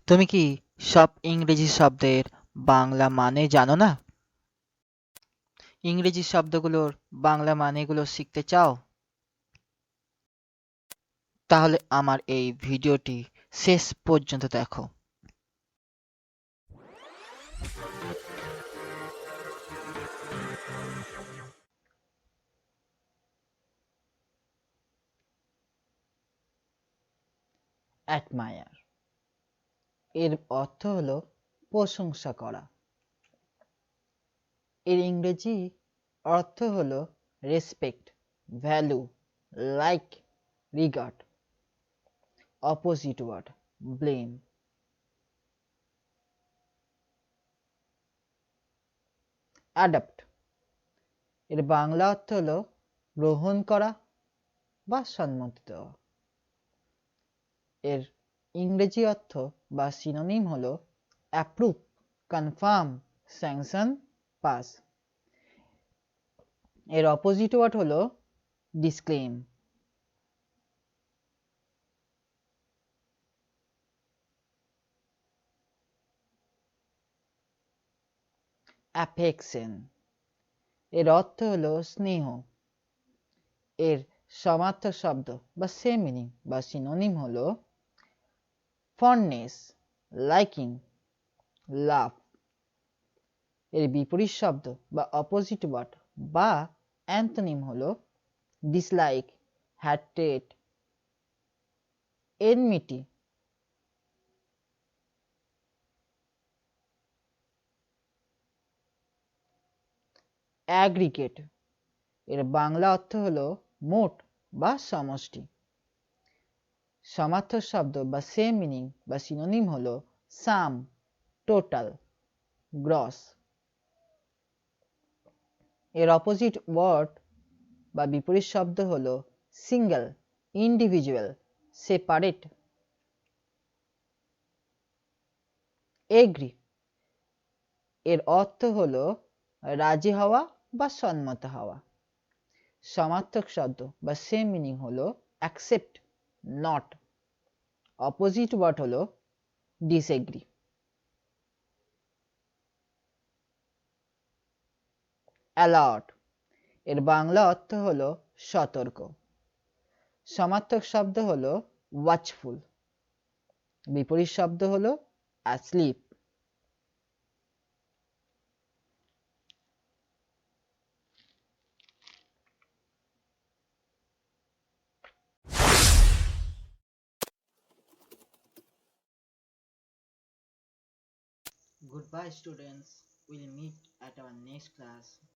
তুমি কি সব ইংরেজি শব্দের বাংলা মানে জানো না? ইংরেজি শব্দগুলোর বাংলা মানেগুলো শিখতে চাও? তাহলে আমার এই ভিডিওটি শেষ পর্যন্ত দেখো। অ্যাডমায়ার এর অর্থ হলো প্রশংসা করা। এর ইংরেজি অর্থ হলো respect, value, like, regard. Opposite word blame. Adapt এর বাংলা অর্থ হলো গ্রহণ করা বা সম্মতি দেওয়া। এর ইংরেজি অর্থ বা সিনোনিম হলো অ্যাপ্রুভ, কনফার্ম, স্যাংশন, পাস। এর অপোজিট ওয়ার্ড হলো ডিসক্লেম। অ্যাফেকশন এর অর্থ হলো স্নেহ। এর সমার্থক শব্দ বা সেম মিনিং বা সিনোনিম হলো ফন্ডনেস, লাইকিং, লাভ। এর বিপরীত শব্দ বা অপোজিট ওয়ার্ড বা অ্যান্টোনিম হলো ডিসলাইক, হ্যাট্রেট, এনমিটি। অ্যাগ্রিগেট এর বাংলা অর্থ হলো মোট বা সমষ্টি। সমার্থক শব্দ বা সেম মিনিং বা সিনোনিম হলো সাম, টোটাল, গ্রস। এর অপোজিট ওয়ার্ড বা বিপরীত শব্দ হলো সিঙ্গেল, ইন্ডিভিজুয়াল, সেপারেট। এগ্রি এর অর্থ হলো রাজি হওয়া বা সম্মত হওয়া। সমার্থক শব্দ বা সেম মিনিং হলো অ্যাকসেপ্ট, নট। অপোজিট ওয়ার্ড হলো ডিসএগ্রি। অ্যালার্ট এর বাংলা অর্থ হলো সতর্ক। সমার্থক শব্দ হলো ওয়াচফুল। বিপরীত শব্দ হলো asleep. Goodbye students, we'll meet at our next class.